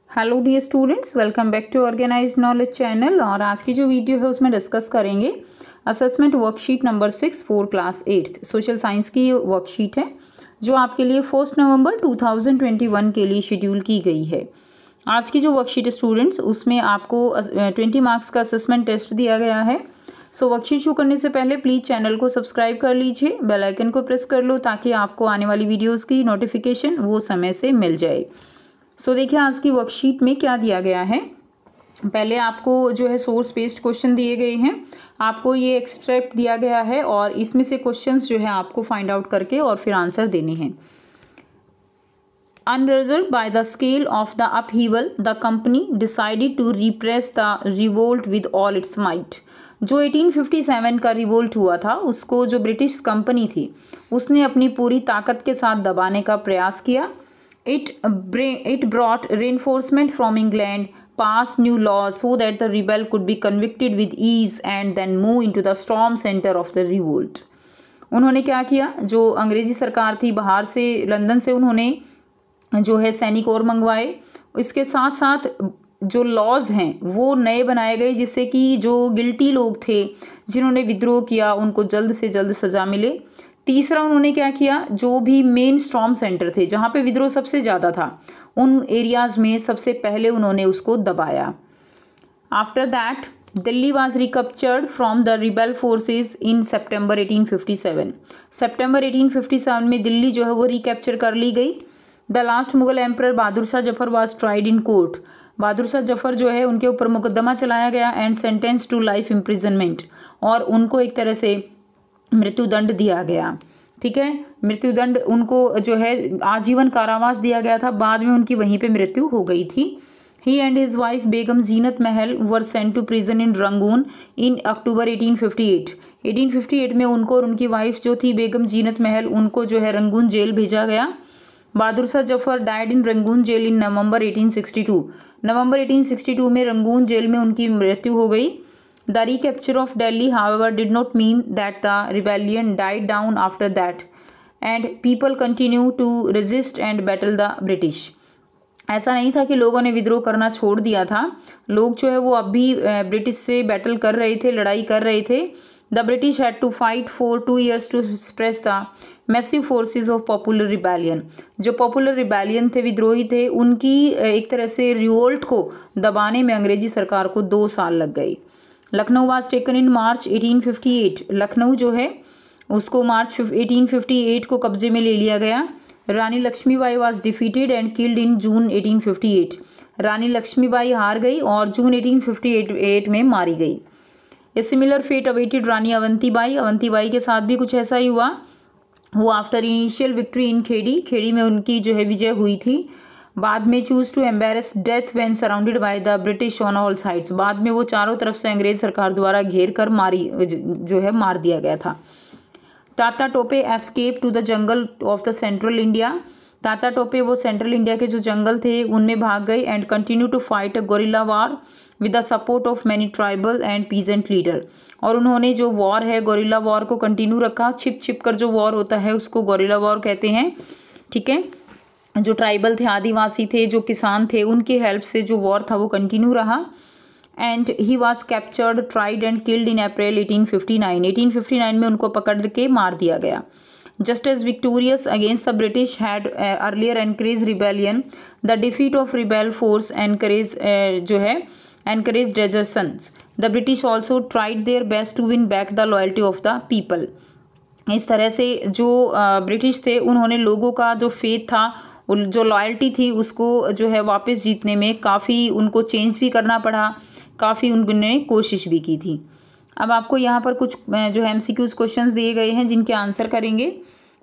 Hello dear students, welcome back to Organize Knowledge channel. और आज की जो वीडियो है उसमें डिस्कस करेंगे assessment worksheet number 6 for class 8 social science की वर्कशीट है जो आपके लिए 1 नवंबर 2021 के लिए शेड्यूल की गई है। आज की जो वर्कशीट है स्टूडेंट्स, उसमें आपको 20 मार्क्स का असेसमेंट टेस्ट दिया गया है। सो वर्कशीट शुरू करने से पहले प्लीज़ चैनल को सब्सक्राइब कर लीजिए, बेल आइकन को प्रेस कर लो ताकि आपको आने वाली वीडियोज़ की नोटिफिकेशन वो समय से मिल जाए। सो देखिए आज की वर्कशीट में क्या दिया गया है। पहले आपको जो है सोर्स बेस्ड क्वेश्चन दिए गए हैं, आपको ये एक्सट्रैक्ट दिया गया है और इसमें से क्वेश्चंस जो है आपको फाइंड आउट करके और फिर आंसर देने हैं। Undazzled by the scale of the upheaval, the company decided to repress the revolt with all its might. जो 1857 का रिवोल्ट हुआ था उसको जो ब्रिटिश कंपनी थी उसने अपनी पूरी ताकत के साथ दबाने का प्रयास किया। It brought reinforcement from England, passed new laws so that the rebel could be convicted with ease and then move into the storm center of the revolt. उन्होंने क्या किया, जो अंग्रेजी सरकार थी बाहर से लंदन से उन्होंने जो है सैनिक और मंगवाए। इसके साथ साथ जो लॉज हैं वो नए बनाए गए जिससे कि जो गिल्टी लोग थे जिन्होंने विद्रोह किया उनको जल्द से जल्द सजा मिले। तीसरा उन्होंने क्या किया, जो भी मेन स्टॉर्म सेंटर थे जहाँ पे विद्रोह सबसे ज़्यादा था उन एरियाज में सबसे पहले उन्होंने उसको दबाया। After that Delhi was recaptured from the rebel forces in September 1857। सितंबर 1857 में दिल्ली जो है वो रिकैप्चर कर ली गई। The last Mughal emperor Bahadur Shah Zafar was tried in court. Bahadur Shah Zafar जो है उनके ऊपर मुकदमा चलाया गया and sentence to life imprisonment, और उनको एक तरह से मृत्युदंड दिया गया। ठीक है, मृत्युदंड उनको जो है आजीवन कारावास दिया गया था, बाद में उनकी वहीं पे मृत्यु हो गई थी। He and his wife Begum Zeenat Mahal were sent to prison in Rangoon in October 1858। 1858 में उनको और उनकी वाइफ जो थी बेगम जीनत महल उनको जो है रंगून जेल भेजा गया। Bahadur Shah Zafar died in Rangoon jail in November 1862। नवंबर 1862 में रंगून जेल में उनकी मृत्यु हो गई। The recapture of Delhi, however, did not mean that the rebellion died down after that, and people continue to resist and battle the British. ऐसा नहीं था कि लोगों ने विद्रोह करना छोड़ दिया था, लोग जो है वो अब भी ब्रिटिश से बैटल कर रहे थे, लड़ाई कर रहे थे। The British had to fight for 2 years to suppress the massive forces of popular rebellion. जो पॉपुलर रिबेलियन थे, विद्रोही थे, उनकी एक तरह से रिवोल्ट को दबाने में अंग्रेजी सरकार को 2 साल लग गए। लखनऊ वाज टेकन इन मार्च 1858। लखनऊ जो है उसको मार्च 1858 को कब्जे में ले लिया गया। Rani Lakshmibai was defeated and killed in June 1858। Rani Lakshmibai हार गई और जून 1858 में मारी गई। A similar fate awaited Rani Avantibai. Avantibai के साथ भी कुछ ऐसा ही हुआ। वो after initial victory in Khedi, Khedi में उनकी जो है विजय हुई थी। बाद में chose to embrace death when surrounded by the British on all sides. बाद में वो चारों तरफ से अंग्रेज सरकार द्वारा घेर कर मार दिया गया था। Tatya Tope escape to the jungle of the central India. Tatya Tope वो सेंट्रल इंडिया के जो जंगल थे उनमें भाग गए and continue to fight a guerrilla war with the support of many tribal and peasant leader. और उन्होंने जो वॉर है गोरिल्ला वॉर को कंटिन्यू रखा। छिप छिप कर जो वॉर होता है उसको गोरिल्ला वॉर कहते हैं। ठीक है, जो ट्राइबल थे, आदिवासी थे, जो किसान थे, उनकी हेल्प से जो वॉर था वो कंटिन्यू रहा। And he was captured, tried and killed in April 1859। 1859 में उनको पकड़ के मार दिया गया। Just as victorious against the British had earlier encourage rebellion, the defeat of rebel force encourage encourage desertions. The British also tried their best to win back the loyalty of the people. इस तरह से जो British थे उन्होंने लोगों का जो faith था, जो लॉयल्टी थी, उसको जो है वापस जीतने में काफ़ी उनको चेंज भी करना पड़ा, काफ़ी उन्होंने कोशिश भी की थी। अब आपको यहाँ पर कुछ जो है MCQs क्वेश्चंस दिए गए हैं जिनके आंसर करेंगे।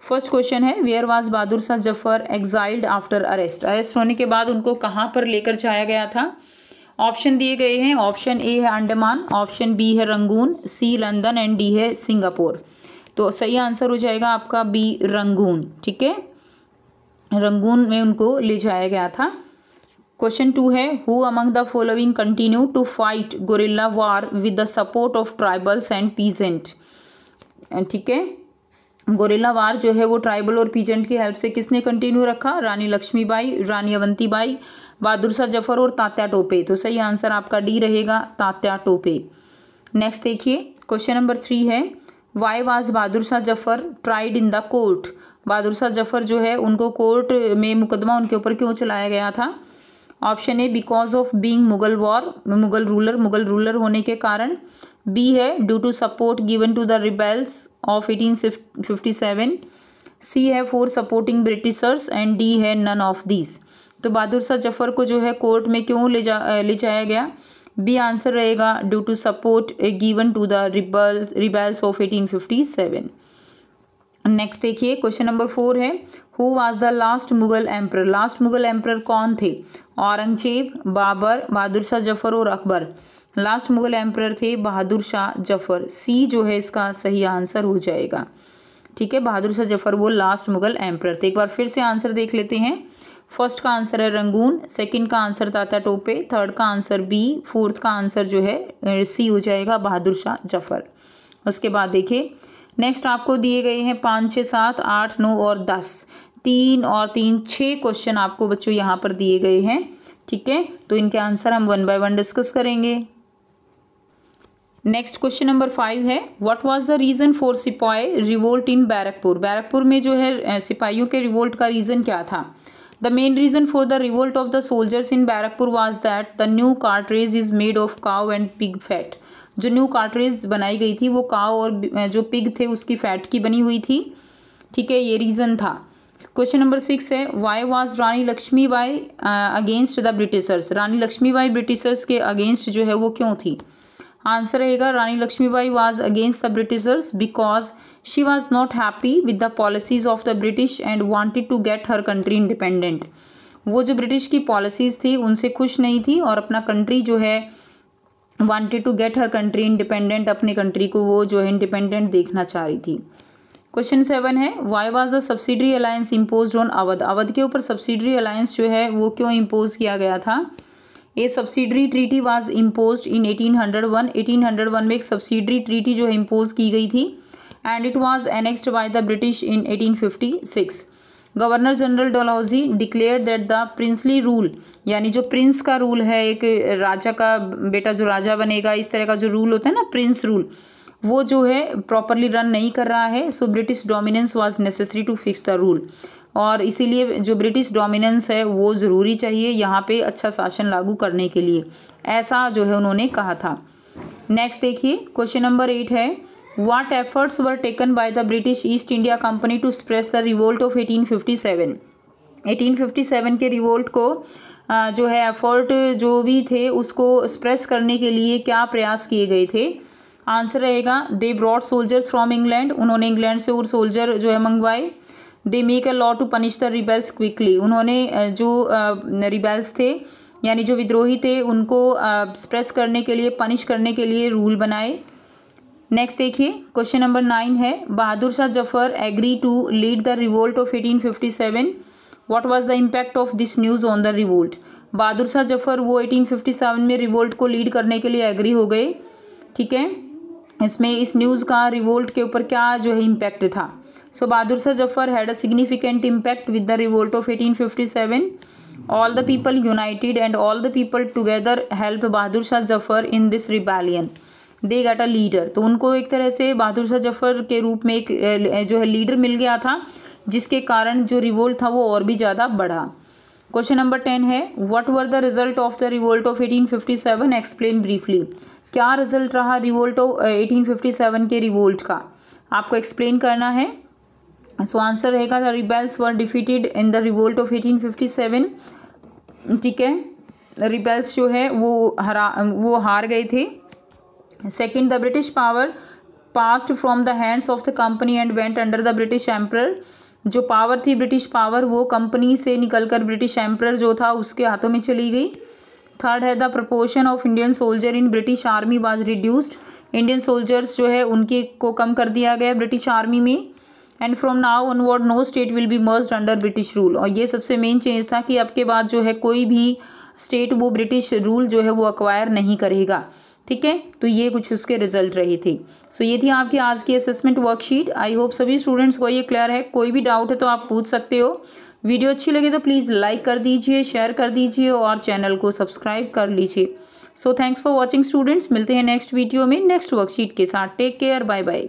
फर्स्ट क्वेश्चन है, where was Bahadur Shah Zafar exiled after arrest. Arrest होने के बाद उनको कहाँ पर लेकर जाया गया था। ऑप्शन दिए गए हैं, ऑप्शन ए है अंडमान, ऑप्शन बी है Rangoon, C London and D है सिंगापुर। तो सही आंसर हो जाएगा आपका बी रंगून। ठीक है, रंगून में उनको ले जाया गया था। क्वेश्चन 2 है, who among the following continue to fight guerrilla war with the support of tribals and peasant. ठीक है, गोरिल्ला वार जो है वो ट्राइबल और पीजेंट की हेल्प से किसने कंटिन्यू रखा। रानी लक्ष्मीबाई, रानी अवंतीबाई, बहादुर शाह जफर और तात्या टोपे। तो सही आंसर आपका डी रहेगा, तात्या टोपे। नेक्स्ट देखिए क्वेश्चन नंबर 3 है, why was Bahadur Shah Zafar tried in the court. Bahadur Shah Zafar जो है उनको कोर्ट में मुकदमा उनके ऊपर क्यों चलाया गया था? Option A because of being Mughal ruler होने के कारण। बी है due to support given to the rebels of 1857। C है for supporting Britishers and D है नन ऑफ दीज। तो बहादुर शाह जफर को जो है कोर्ट में क्यों ले जाया गया? बी आंसर रहेगा due to support given to the rebels of 1857। Next देखिए क्वेश्चन नंबर 4 है, who was the last Mughal emperor. Last Mughal emperor कौन थे? औरंगजेब, बाबर, बहादुर शाह जफर और अकबर। लास्ट मुगल एम्परर थे बहादुर शाह जफर। सी जो है इसका सही आंसर हो जाएगा। ठीक है, बहादुर शाह जफर वो लास्ट मुगल एम्परर थे। एक बार फिर से आंसर देख लेते हैं। फर्स्ट का आंसर है रंगून, सेकंड का आंसर तात्या टोपे, थर्ड का आंसर बी, फोर्थ का आंसर जो है सी हो जाएगा बहादुर शाह जफर। उसके बाद देखिए नेक्स्ट आपको दिए गए हैं 5, 6, 7, 8, 9 और 10। 3 और 3 6 क्वेश्चन आपको बच्चों यहाँ पर दिए गए हैं। ठीक है, तो इनके आंसर हम 1 बाय 1 डिस्कस करेंगे। नेक्स्ट क्वेश्चन नंबर 5 है, what was the reason for sipahi revolt in Barrackpore. Barrackpore में जो है सिपाहियों के रिवोल्ट का रीजन क्या था? The main reason for the revolt of the soldiers in Barrackpore was that the new cartridge is made of cow and pig fat. जो new cartridge बनाई गई थी वो काउ और जो पिग थे उसकी फैट की बनी हुई थी। ठीक है, ये रीजन था। क्वेश्चन नंबर 6 है, why was Rani Lakshmibai against the Britishers. Rani Lakshmibai Britishers के अगेंस्ट जो है वो क्यों थी? आंसर रहेगा Rani Lakshmibai was against the Britishers because she was not happy with the policies of the British and wanted to get her country independent. वो जो ब्रिटिश की पॉलिसीज थी उनसे खुश नहीं थी और अपना कंट्री जो है wanted to get her country independent, अपने कंट्री को वो जो है इंडिपेंडेंट देखना चाह रही थी। क्वेश्चन 7 है, why was the subsidiary alliance imposed on Awadh. Awadh के ऊपर सब्सिडरी अलायंस जो है वो क्यों इम्पोज किया गया था? A subsidiary treaty was imposed in 1801। 1801 में एक सब्सिडरी ट्रीटी जो है इम्पोज की गई थी and it was annexed bye the British in 1856। Governor general Dalhousie declare that the princely rule, यानी जो प्रिंस का रूल है, एक राजा का बेटा जो राजा बनेगा, इस तरह का जो रूल होता है ना प्रिंस रूल, वो जो है प्रॉपरली रन नहीं कर रहा है। So British dominance was necessary to fix the rule. और इसीलिए जो ब्रिटिश डोमिनेंस है वो ज़रूरी चाहिए यहाँ पे अच्छा शासन लागू करने के लिए, ऐसा जो है उन्होंने कहा था। नेक्स्ट देखिए क्वेश्चन नंबर 8 है, what efforts were taken by the British East India Company to suppress the revolt of 1857। 1857 के रिवोल्ट को जो है एफर्ट जो भी थे उसको सप्रेस करने के लिए क्या प्रयास किए गए थे? आंसर रहेगा they brought soldiers from England. उन्होंने इंग्लैंड से और सोल्जर जो है मंगवाए। They make a law to punish the rebels quickly. उन्होंने जो रिबेल्स थे यानी जो विद्रोही थे उनको सप्रेस करने के लिए, पनिश करने के लिए रूल बनाए। नेक्स्ट देखिए क्वेश्चन नंबर 9 है, Bahadur Shah Zafar agree to lead the revolt of 1857। What was the impact of this news on the revolt. Bahadur Shah Zafar वो 1857 में रिवोल्ट को लीड करने के लिए एग्री हो गए। ठीक है, इसमें इस न्यूज़ का रिवोल्ट के ऊपर क्या जो है इम्पैक्ट था? So Bahadur Shah Zafar had a significant impact with the revolt of 1857। All the people united and all the people together help Bahadur Shah Zafar in this rebellion. They got a leader. तो उनको एक तरह से बहादुर शाह जफर के रूप में एक जो है लीडर मिल गया था, जिसके कारण जो रिवोल्ट था वो और भी ज़्यादा बढ़ा। क्वेश्चन नंबर 10 है, what were the result of the revolt of 1857, explain briefly. क्या रिजल्ट रहा रिवोल्ट ऑफ 1857 के रिवोल्ट का, आपको एक्सप्लेन करना है। सो आंसर रहेगा the rebels were defeated in the revolt of 1857। ठीक है, रिबेल्स जो है वो हार गए थे। Second, the British power passed from the hands of the company and went under the British emperor. जो पावर थी ब्रिटिश पावर वो कंपनी से निकलकर ब्रिटिश एम्परर जो था उसके हाथों में चली गई। थर्ड है, the proportion of Indian soldier in British army was reduced. Indian soldiers जो है उनके को कम कर दिया गया ब्रिटिश आर्मी में। And from now onward no state will be merged under British rule. और ये सबसे मेन चेंज था कि अब के बाद जो है कोई भी स्टेट वो ब्रिटिश रूल जो है वो अक्वायर नहीं करेगा। ठीक है, तो ये कुछ उसके रिजल्ट रहे थे। सो ये थी आपकी आज की असेसमेंट वर्कशीट। आई होप सभी स्टूडेंट्स को ये क्लियर है। कोई भी डाउट है तो आप पूछ सकते हो। वीडियो अच्छी लगे तो प्लीज़ लाइक कर दीजिए, शेयर कर दीजिए और चैनल को सब्सक्राइब कर लीजिए। So thanks for watching students, मिलते हैं नेक्स्ट वीडियो में नेक्स्ट वर्कशीट के साथ। Take care, bye bye.